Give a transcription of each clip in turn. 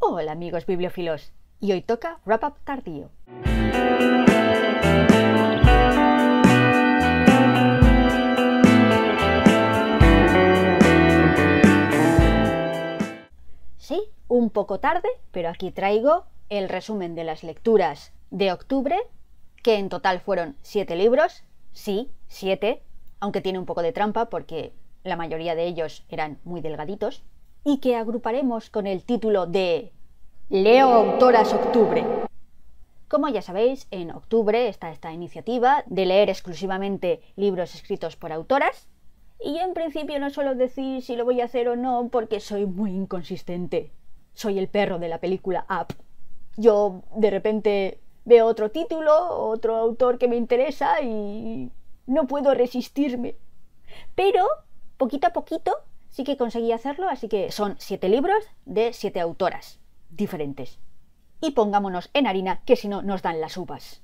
Hola amigos bibliófilos, y hoy toca Wrap Up tardío. Sí, un poco tarde, pero aquí traigo el resumen de las lecturas de octubre, que en total fueron 7 libros, sí, 7, aunque tiene un poco de trampa porque la mayoría de ellos eran muy delgaditos, y que agruparemos con el título de Leo Autoras Octubre. Como ya sabéis, en octubre está esta iniciativa de leer exclusivamente libros escritos por autoras, y yo en principio no suelo decir si lo voy a hacer o no porque soy muy inconsistente. Soy el perro de la película Up. Yo de repente veo otro título, otro autor que me interesa y no puedo resistirme. Pero poquito a poquito sí que conseguí hacerlo, así que son 7 libros de 7 autoras diferentes. Y pongámonos en harina, que si no nos dan las uvas.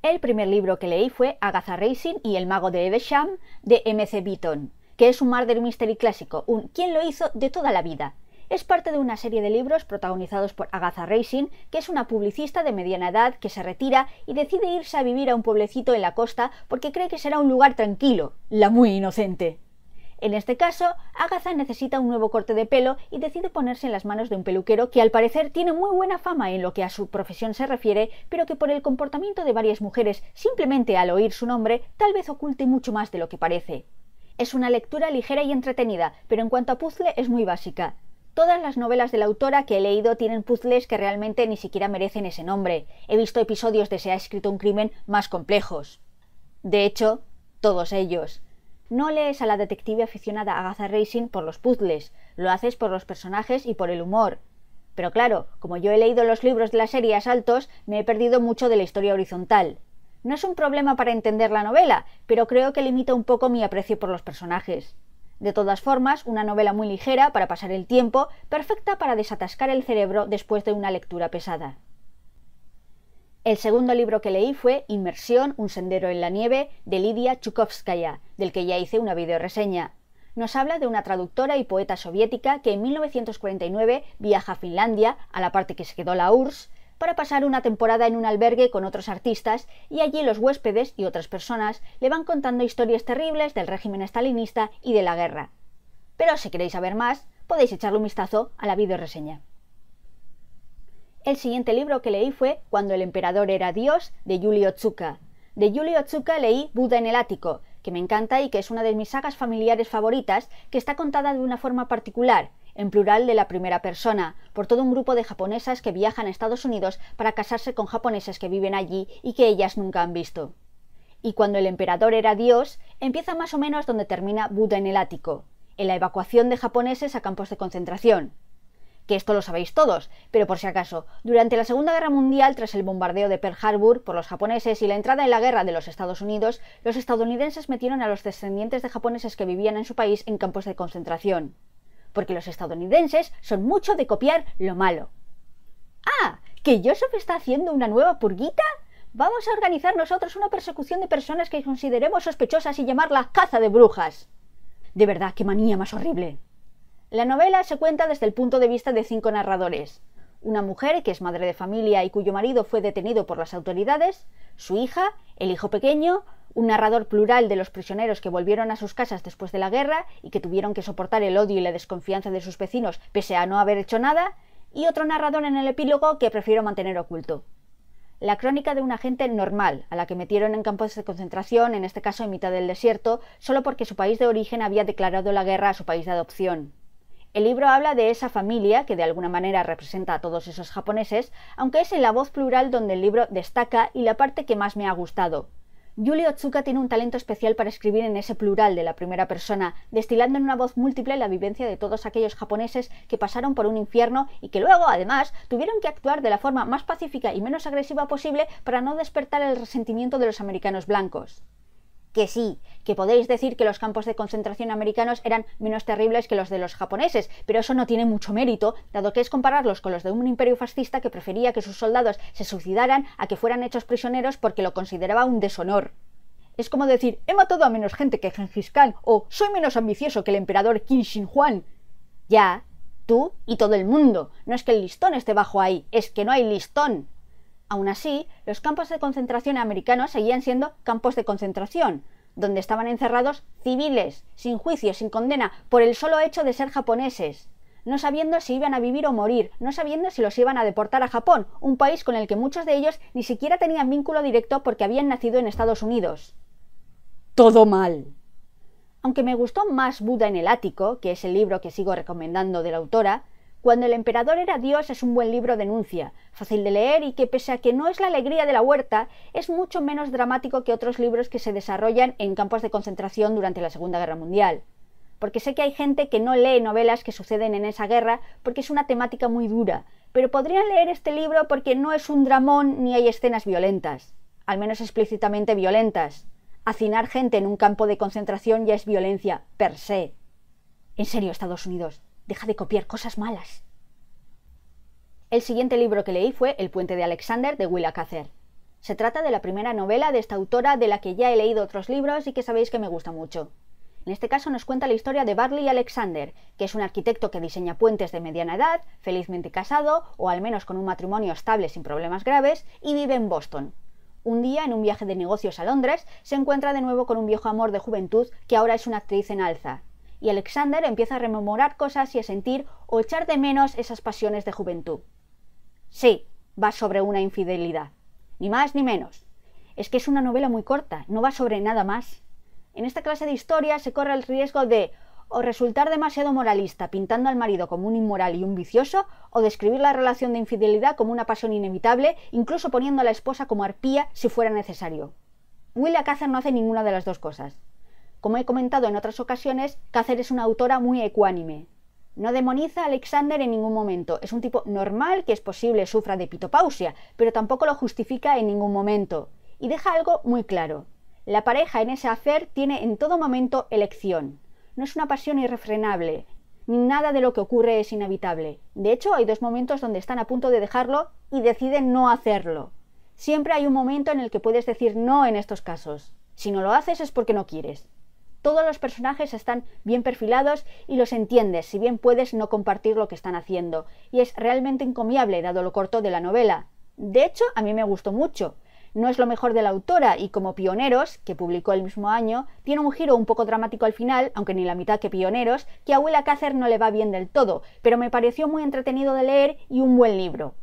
El primer libro que leí fue Agatha Racing y el mago de Evesham de M.C. Beaton, que es un murder mystery clásico, un ¿quién lo hizo? De toda la vida. Es parte de una serie de libros protagonizados por Agatha Racing, que es una publicista de mediana edad que se retira y decide irse a vivir a un pueblecito en la costa porque cree que será un lugar tranquilo, la muy inocente. En este caso, Agatha necesita un nuevo corte de pelo y decide ponerse en las manos de un peluquero que al parecer tiene muy buena fama en lo que a su profesión se refiere, pero que por el comportamiento de varias mujeres, simplemente al oír su nombre, tal vez oculte mucho más de lo que parece. Es una lectura ligera y entretenida, pero en cuanto a puzzle es muy básica. Todas las novelas de la autora que he leído tienen puzzles que realmente ni siquiera merecen ese nombre. He visto episodios de Se ha escrito un crimen más complejos. De hecho, todos ellos. No lees a la detective aficionada Agatha Racing por los puzzles, lo haces por los personajes y por el humor. Pero claro, como yo he leído los libros de la serie a saltos, me he perdido mucho de la historia horizontal. No es un problema para entender la novela, pero creo que limita un poco mi aprecio por los personajes. De todas formas, una novela muy ligera para pasar el tiempo, perfecta para desatascar el cerebro después de una lectura pesada. El segundo libro que leí fue Inmersión, un sendero en la nieve, de Lidia Chukovskaya, del que ya hice una videoreseña. Nos habla de una traductora y poeta soviética que en 1949 viaja a Finlandia, a la parte que se quedó la URSS, para pasar una temporada en un albergue con otros artistas, y allí los huéspedes y otras personas le van contando historias terribles del régimen stalinista y de la guerra. Pero si queréis saber más, podéis echarle un vistazo a la videoreseña. El siguiente libro que leí fue Cuando el emperador era Dios, de Yuli Otsuka. De Yuli Otsuka leí Buda en el ático, que me encanta y que es una de mis sagas familiares favoritas, que está contada de una forma particular, en plural de la primera persona, por todo un grupo de japonesas que viajan a Estados Unidos para casarse con japoneses que viven allí y que ellas nunca han visto. Y Cuando el emperador era Dios empieza más o menos donde termina Buda en el ático, en la evacuación de japoneses a campos de concentración. Que esto lo sabéis todos, pero por si acaso, durante la Segunda Guerra Mundial, tras el bombardeo de Pearl Harbor por los japoneses y la entrada en la guerra de los Estados Unidos, los estadounidenses metieron a los descendientes de japoneses que vivían en su país en campos de concentración. Porque los estadounidenses son mucho de copiar lo malo. ¡Ah! ¿Que Joseph está haciendo una nueva purguita? Vamos a organizar nosotros una persecución de personas que consideremos sospechosas y llamarla caza de brujas. De verdad, qué manía más horrible. La novela se cuenta desde el punto de vista de 5 narradores. Una mujer que es madre de familia y cuyo marido fue detenido por las autoridades, su hija, el hijo pequeño, un narrador plural de los prisioneros que volvieron a sus casas después de la guerra y que tuvieron que soportar el odio y la desconfianza de sus vecinos pese a no haber hecho nada, y otro narrador en el epílogo que prefiero mantener oculto. La crónica de una gente normal, a la que metieron en campos de concentración, en este caso en mitad del desierto, solo porque su país de origen había declarado la guerra a su país de adopción. El libro habla de esa familia, que de alguna manera representa a todos esos japoneses, aunque es en la voz plural donde el libro destaca y la parte que más me ha gustado. Yuli Otsuka tiene un talento especial para escribir en ese plural de la primera persona, destilando en una voz múltiple la vivencia de todos aquellos japoneses que pasaron por un infierno y que luego, además, tuvieron que actuar de la forma más pacífica y menos agresiva posible para no despertar el resentimiento de los americanos blancos. Que sí, que podéis decir que los campos de concentración americanos eran menos terribles que los de los japoneses, pero eso no tiene mucho mérito, dado que es compararlos con los de un imperio fascista que prefería que sus soldados se suicidaran a que fueran hechos prisioneros porque lo consideraba un deshonor. Es como decir, he matado a menos gente que Gengis Khan, o soy menos ambicioso que el emperador Qin Shi Huang. Ya, Tú y todo el mundo. No es que el listón esté bajo ahí, es que no hay listón. Aún así, los campos de concentración americanos seguían siendo campos de concentración, donde estaban encerrados civiles, sin juicio, sin condena, por el solo hecho de ser japoneses, no sabiendo si iban a vivir o morir, no sabiendo si los iban a deportar a Japón, un país con el que muchos de ellos ni siquiera tenían vínculo directo porque habían nacido en Estados Unidos. Todo mal. Aunque me gustó más Buda en el ático, que es el libro que sigo recomendando de la autora, Cuando el emperador era Dios es un buen libro de denuncia, fácil de leer y que pese a que no es la alegría de la huerta, es mucho menos dramático que otros libros que se desarrollan en campos de concentración durante la Segunda Guerra Mundial. Porque sé que hay gente que no lee novelas que suceden en esa guerra porque es una temática muy dura, pero podrían leer este libro porque no es un dramón ni hay escenas violentas, al menos explícitamente violentas. Hacinar gente en un campo de concentración ya es violencia per se. En serio, Estados Unidos, deja de copiar cosas malas. El siguiente libro que leí fue El puente de Alexander de Willa Cather. Se trata de la primera novela de esta autora de la que ya he leído otros libros y que sabéis que me gusta mucho. En este caso nos cuenta la historia de Barley Alexander, que es un arquitecto que diseña puentes de mediana edad, felizmente casado, o al menos con un matrimonio estable sin problemas graves, y vive en Boston. Un día, en un viaje de negocios a Londres, se encuentra de nuevo con un viejo amor de juventud que ahora es una actriz en alza, y Alexander empieza a rememorar cosas y a sentir o echar de menos esas pasiones de juventud. Sí, va sobre una infidelidad. Ni más ni menos. Es que es una novela muy corta, no va sobre nada más. En esta clase de historia se corre el riesgo de o resultar demasiado moralista pintando al marido como un inmoral y un vicioso, o describir la relación de infidelidad como una pasión inevitable, incluso poniendo a la esposa como arpía si fuera necesario. Willa Cather no hace ninguna de las dos cosas. Como he comentado en otras ocasiones, Cather es una autora muy ecuánime. No demoniza a Alexander en ningún momento, es un tipo normal que es posible sufra de pitopausia, pero tampoco lo justifica en ningún momento. Y deja algo muy claro. La pareja en ese affair tiene en todo momento elección. No es una pasión irrefrenable, ni nada de lo que ocurre es inevitable. De hecho, hay dos momentos donde están a punto de dejarlo y deciden no hacerlo. Siempre hay un momento en el que puedes decir no en estos casos. Si no lo haces es porque no quieres. Todos los personajes están bien perfilados y los entiendes, si bien puedes no compartir lo que están haciendo. Y es realmente encomiable, dado lo corto de la novela. De hecho, a mí me gustó mucho. No es lo mejor de la autora y como Pioneros, que publicó el mismo año, tiene un giro un poco dramático al final, aunque ni la mitad que Pioneros, que a Willa Cather no le va bien del todo, pero me pareció muy entretenido de leer y un buen libro.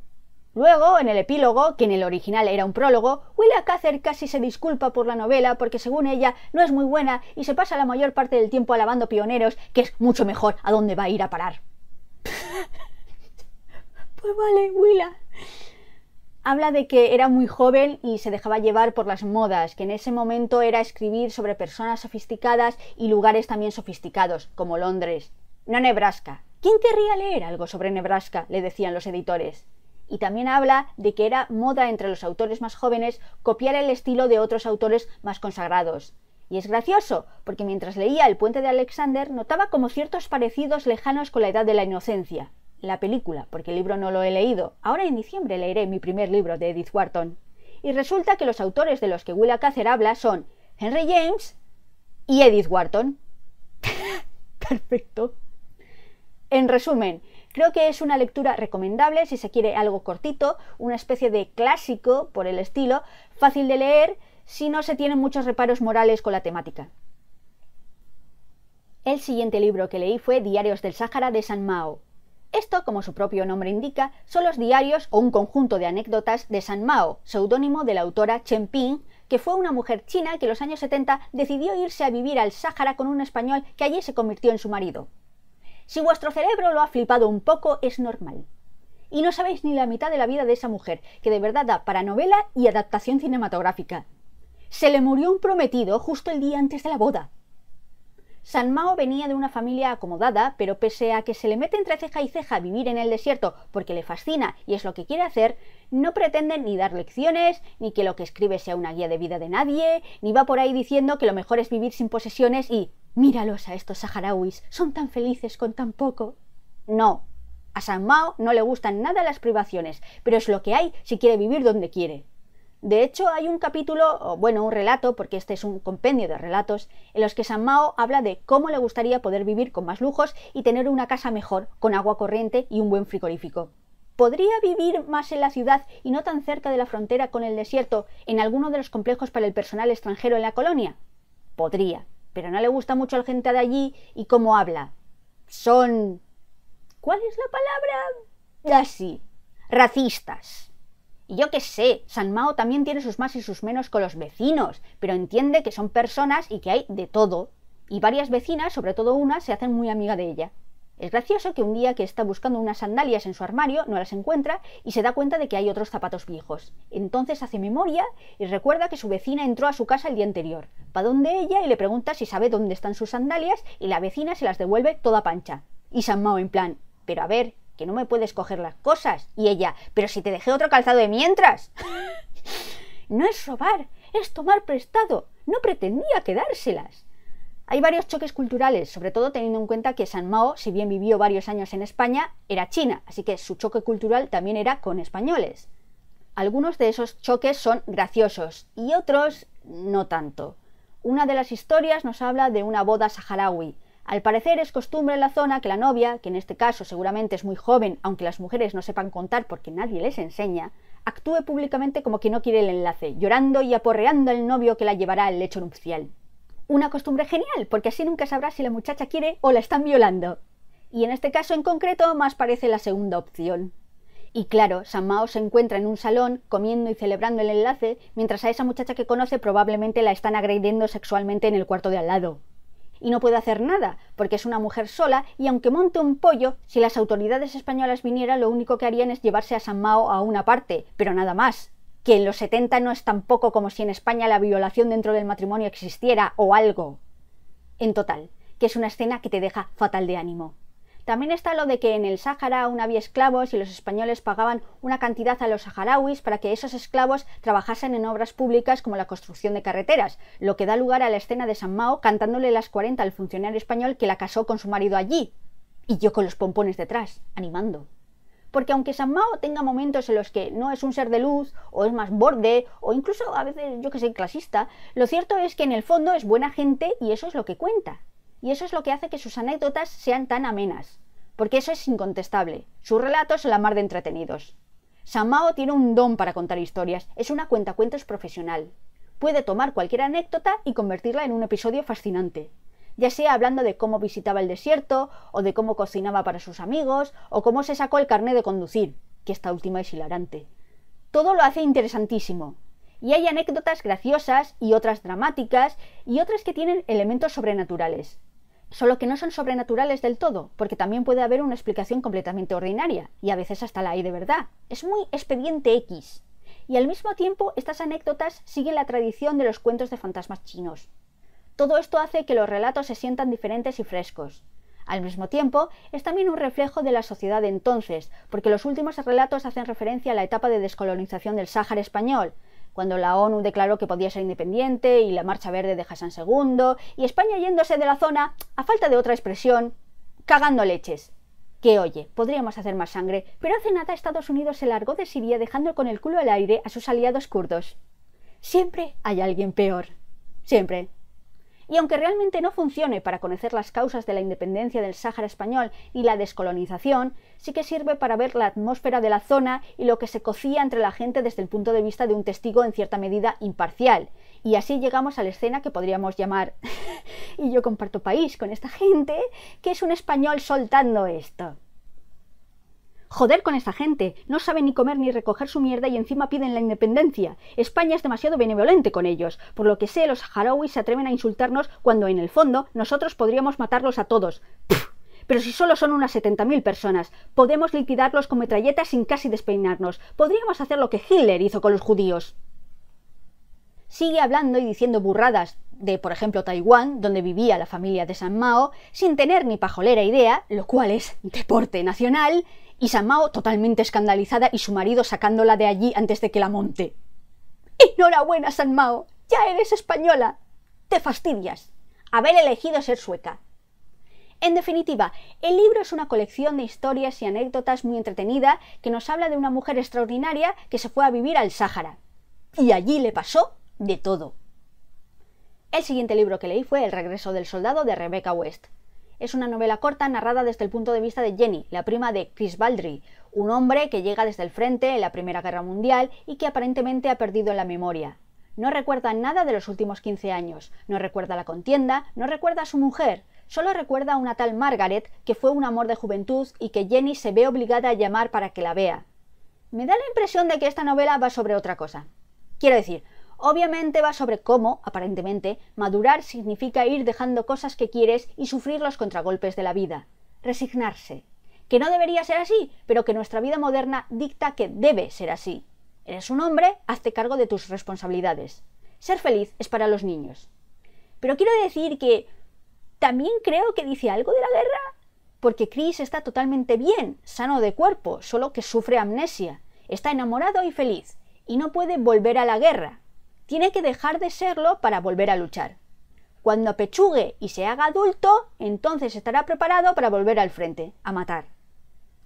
Luego, en el epílogo, que en el original era un prólogo, Willa Cather casi se disculpa por la novela porque según ella no es muy buena y se pasa la mayor parte del tiempo alabando Pioneros, que es mucho mejor a dónde va a ir a parar. Pues vale, Willa. Habla de que era muy joven y se dejaba llevar por las modas, que en ese momento era escribir sobre personas sofisticadas y lugares también sofisticados, como Londres. No Nebraska. ¿Quién querría leer algo sobre Nebraska?, le decían los editores. Y también habla de que era moda entre los autores más jóvenes copiar el estilo de otros autores más consagrados. Y es gracioso, porque mientras leía El puente de Alexander notaba como ciertos parecidos lejanos con la edad de la inocencia. La película, porque el libro no lo he leído. Ahora en diciembre leeré mi primer libro de Edith Wharton. Y resulta que los autores de los que Willa Cather habla son Henry James y Edith Wharton. Perfecto. En resumen, creo que es una lectura recomendable si se quiere algo cortito, una especie de clásico por el estilo, fácil de leer si no se tienen muchos reparos morales con la temática. El siguiente libro que leí fue Diarios del Sáhara de San Mao. Esto, como su propio nombre indica, son los diarios o un conjunto de anécdotas de San Mao, seudónimo de la autora Chen Ping, que fue una mujer china que en los años 70 decidió irse a vivir al Sáhara con un español que allí se convirtió en su marido. Si vuestro cerebro lo ha flipado un poco, es normal. Y no sabéis ni la mitad de la vida de esa mujer, que de verdad da para novela y adaptación cinematográfica. Se le murió un prometido justo el día antes de la boda. San Mao venía de una familia acomodada, pero pese a que se le mete entre ceja y ceja vivir en el desierto porque le fascina y es lo que quiere hacer, no pretende ni dar lecciones, ni que lo que escribe sea una guía de vida de nadie, ni va por ahí diciendo que lo mejor es vivir sin posesiones y «míralos a estos saharauis, son tan felices con tan poco». No, a San Mao no le gustan nada las privaciones, pero es lo que hay si quiere vivir donde quiere. De hecho, hay un capítulo, o bueno, un relato, porque este es un compendio de relatos, en los que San Mao habla de cómo le gustaría poder vivir con más lujos y tener una casa mejor, con agua corriente y un buen frigorífico. ¿Podría vivir más en la ciudad y no tan cerca de la frontera con el desierto en alguno de los complejos para el personal extranjero en la colonia? Podría, pero no le gusta mucho a la gente de allí y cómo habla. Son... ¿cuál es la palabra? Así, racistas. Y yo qué sé, San Mao también tiene sus más y sus menos con los vecinos, pero entiende que son personas y que hay de todo. Y varias vecinas, sobre todo una, se hacen muy amiga de ella. Es gracioso que un día que está buscando unas sandalias en su armario, no las encuentra y se da cuenta de que hay otros zapatos viejos. Entonces hace memoria y recuerda que su vecina entró a su casa el día anterior. Va donde ella y le pregunta si sabe dónde están sus sandalias y la vecina se las devuelve toda pancha. Y San Mao en plan, pero a ver, que no me puedes coger las cosas. Y ella, pero si te dejé otro calzado de mientras. No es robar, es tomar prestado. No pretendía quedárselas. Hay varios choques culturales, sobre todo teniendo en cuenta que San Mao, si bien vivió varios años en España, era china, así que su choque cultural también era con españoles. Algunos de esos choques son graciosos y otros no tanto. Una de las historias nos habla de una boda saharaui. Al parecer es costumbre en la zona que la novia, que en este caso seguramente es muy joven, aunque las mujeres no sepan contar porque nadie les enseña, actúe públicamente como que no quiere el enlace, llorando y aporreando al novio que la llevará al lecho nupcial. Una costumbre genial, porque así nunca sabrás si la muchacha quiere o la están violando. Y en este caso en concreto más parece la segunda opción. Y claro, San Mao se encuentra en un salón comiendo y celebrando el enlace, mientras a esa muchacha que conoce probablemente la están agrediendo sexualmente en el cuarto de al lado. Y no puede hacer nada, porque es una mujer sola y aunque monte un pollo, si las autoridades españolas vinieran lo único que harían es llevarse a San Mao a una parte, pero nada más. Que en los 70 no es tan poco como si en España la violación dentro del matrimonio existiera o algo. En total, que es una escena que te deja fatal de ánimo. También está lo de que en el Sáhara aún había esclavos y los españoles pagaban una cantidad a los saharauis para que esos esclavos trabajasen en obras públicas como la construcción de carreteras, lo que da lugar a la escena de San Mao cantándole las 40 al funcionario español que la casó con su marido allí. Y yo con los pompones detrás, animando. Porque aunque San Mao tenga momentos en los que no es un ser de luz, o es más borde, o incluso a veces, yo que sé, clasista, lo cierto es que en el fondo es buena gente y eso es lo que cuenta. Y eso es lo que hace que sus anécdotas sean tan amenas. Porque eso es incontestable. Sus relatos son la mar de entretenidos. San Mao tiene un don para contar historias. Es una cuentacuentos profesional. Puede tomar cualquier anécdota y convertirla en un episodio fascinante. Ya sea hablando de cómo visitaba el desierto, o de cómo cocinaba para sus amigos, o cómo se sacó el carné de conducir, que esta última es hilarante. Todo lo hace interesantísimo. Y hay anécdotas graciosas, y otras dramáticas, y otras que tienen elementos sobrenaturales. Solo que no son sobrenaturales del todo, porque también puede haber una explicación completamente ordinaria, y a veces hasta la hay de verdad. Es muy expediente X. Y al mismo tiempo, estas anécdotas siguen la tradición de los cuentos de fantasmas chinos. Todo esto hace que los relatos se sientan diferentes y frescos. Al mismo tiempo, es también un reflejo de la sociedad de entonces, porque los últimos relatos hacen referencia a la etapa de descolonización del Sáhara español, cuando la ONU declaró que podía ser independiente y la Marcha Verde de Hassan II, y España yéndose de la zona, a falta de otra expresión, cagando leches. Que oye, podríamos hacer más sangre, pero hace nada Estados Unidos se largó de Siria dejando con el culo al aire a sus aliados kurdos. Siempre hay alguien peor. Siempre. Y aunque realmente no funcione para conocer las causas de la independencia del Sáhara español y la descolonización, sí que sirve para ver la atmósfera de la zona y lo que se cocía entre la gente desde el punto de vista de un testigo en cierta medida imparcial. Y así llegamos a la escena que podríamos llamar y yo comparto país con esta gente, que es un español soltando esto. Joder con esta gente, no saben ni comer ni recoger su mierda y encima piden la independencia. España es demasiado benevolente con ellos. Por lo que sé, los saharauis se atreven a insultarnos cuando en el fondo nosotros podríamos matarlos a todos. ¡Puf! Pero si solo son unas 70.000 personas, podemos liquidarlos con metralletas sin casi despeinarnos. Podríamos hacer lo que Hitler hizo con los judíos. Sigue hablando y diciendo burradas de, por ejemplo, Taiwán, donde vivía la familia de San Mao, sin tener ni pajolera idea, lo cual es deporte nacional, y San Mao totalmente escandalizada y su marido sacándola de allí antes de que la monte. ¡Enhorabuena, San Mao! ¡Ya eres española! ¡Te fastidias! Haber elegido ser sueca. En definitiva, el libro es una colección de historias y anécdotas muy entretenida que nos habla de una mujer extraordinaria que se fue a vivir al Sáhara. y allí le pasó de todo. El siguiente libro que leí fue El regreso del soldado de Rebecca West. Es una novela corta narrada desde el punto de vista de Jenny, la prima de Chris Baldry, un hombre que llega desde el frente en la Primera Guerra Mundial y que aparentemente ha perdido la memoria. No recuerda nada de los últimos 15 años, no recuerda la contienda, no recuerda a su mujer, solo recuerda a una tal Margaret que fue un amor de juventud y que Jenny se ve obligada a llamar para que la vea. Me da la impresión de que esta novela va sobre otra cosa. Quiero decir, obviamente va sobre cómo, aparentemente, madurar significa ir dejando cosas que quieres y sufrir los contragolpes de la vida. Resignarse. Que no debería ser así, pero que nuestra vida moderna dicta que debe ser así. Eres un hombre, hazte cargo de tus responsabilidades. Ser feliz es para los niños. Pero quiero decir que también creo que dice algo de la guerra, porque Chris está totalmente bien, sano de cuerpo, solo que sufre amnesia. Está enamorado y feliz, y no puede volver a la guerra. Tiene que dejar de serlo para volver a luchar. Cuando apechugue y se haga adulto, entonces estará preparado para volver al frente, a matar.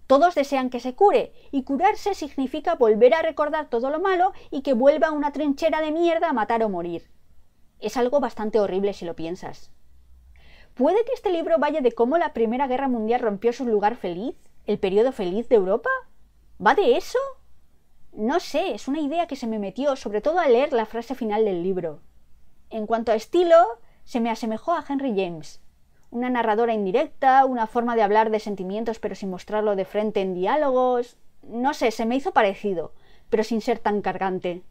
Todos desean que se cure, y curarse significa volver a recordar todo lo malo y que vuelva a una trinchera de mierda a matar o morir. Es algo bastante horrible si lo piensas. ¿Puede que este libro vaya de cómo la Primera Guerra Mundial rompió su lugar feliz? ¿El periodo feliz de Europa? ¿Va de eso? No sé, es una idea que se me metió, sobre todo al leer la frase final del libro. En cuanto a estilo, se me asemejó a Henry James. Una narradora indirecta, una forma de hablar de sentimientos pero sin mostrarlo de frente en diálogos. No sé, se me hizo parecido, pero sin ser tan cargante.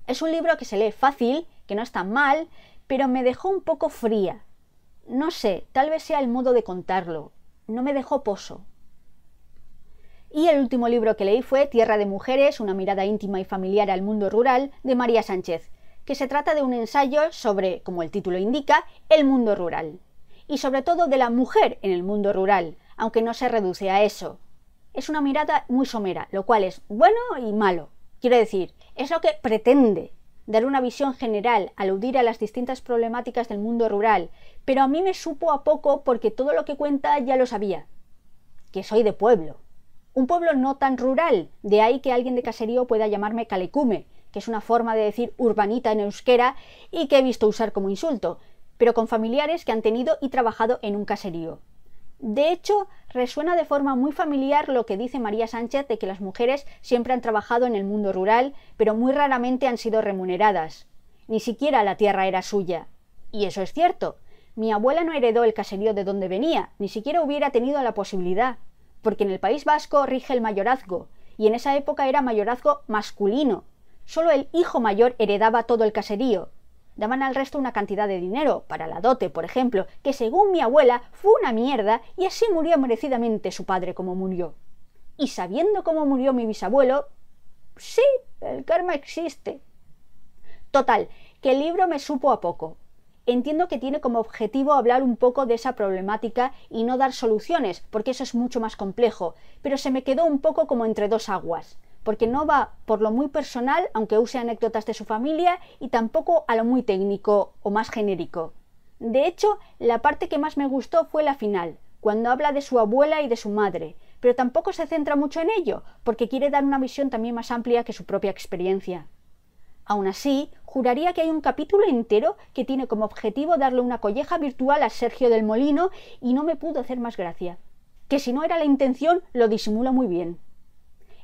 Es un libro que se lee fácil, que no está mal, pero me dejó un poco fría. No sé, tal vez sea el modo de contarlo. No me dejó poso. Y el último libro que leí fue Tierra de mujeres, una mirada íntima y familiar al mundo rural, de María Sánchez, que se trata de un ensayo sobre, como el título indica, el mundo rural. Y sobre todo de la mujer en el mundo rural, aunque no se reduce a eso. Es una mirada muy somera, lo cual es bueno y malo. Quiero decir, es lo que pretende, dar una visión general, aludir a las distintas problemáticas del mundo rural, pero a mí me supo a poco porque todo lo que cuenta ya lo sabía. Que soy de pueblo. Un pueblo no tan rural, de ahí que alguien de caserío pueda llamarme calecume, que es una forma de decir urbanita en euskera y que he visto usar como insulto, pero con familiares que han tenido y trabajado en un caserío. De hecho, resuena de forma muy familiar lo que dice María Sánchez de que las mujeres siempre han trabajado en el mundo rural, pero muy raramente han sido remuneradas. Ni siquiera la tierra era suya. Y eso es cierto. Mi abuela no heredó el caserío de donde venía, ni siquiera hubiera tenido la posibilidad, porque en el País Vasco rige el mayorazgo, y en esa época era mayorazgo masculino. Solo el hijo mayor heredaba todo el caserío. Daban al resto una cantidad de dinero, para la dote, por ejemplo, que según mi abuela fue una mierda y así murió merecidamente su padre como murió. Y sabiendo cómo murió mi bisabuelo, sí, el karma existe. Total, que el libro me supo a poco. Entiendo que tiene como objetivo hablar un poco de esa problemática y no dar soluciones, porque eso es mucho más complejo, pero se me quedó un poco como entre dos aguas, porque no va por lo muy personal, aunque use anécdotas de su familia, y tampoco a lo muy técnico o más genérico. De hecho, la parte que más me gustó fue la final, cuando habla de su abuela y de su madre, pero tampoco se centra mucho en ello, porque quiere dar una visión también más amplia que su propia experiencia. Aún así, juraría que hay un capítulo entero que tiene como objetivo darle una colleja virtual a Sergio del Molino y no me pudo hacer más gracia. Que si no era la intención, lo disimula muy bien.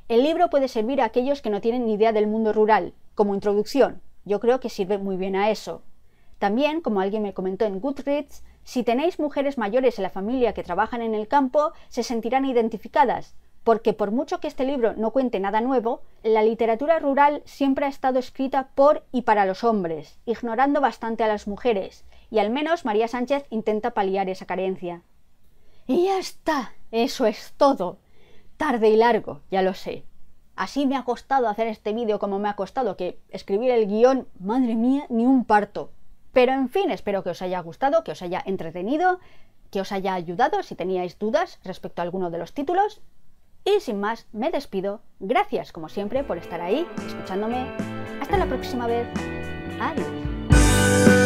El libro puede servir a aquellos que no tienen ni idea del mundo rural, como introducción. Yo creo que sirve muy bien a eso. También, como alguien me comentó en Goodreads, si tenéis mujeres mayores en la familia que trabajan en el campo, se sentirán identificadas, porque por mucho que este libro no cuente nada nuevo, la literatura rural siempre ha estado escrita por y para los hombres, ignorando bastante a las mujeres, y al menos María Sánchez intenta paliar esa carencia. Y ya está, eso es todo. Tarde y largo, ya lo sé. Así me ha costado hacer este vídeo como me ha costado que escribir el guión, madre mía, ni un parto. Pero en fin, espero que os haya gustado, que os haya entretenido, que os haya ayudado si teníais dudas respecto a alguno de los títulos. Y sin más, me despido. Gracias, como siempre, por estar ahí, escuchándome. Hasta la próxima vez. Adiós.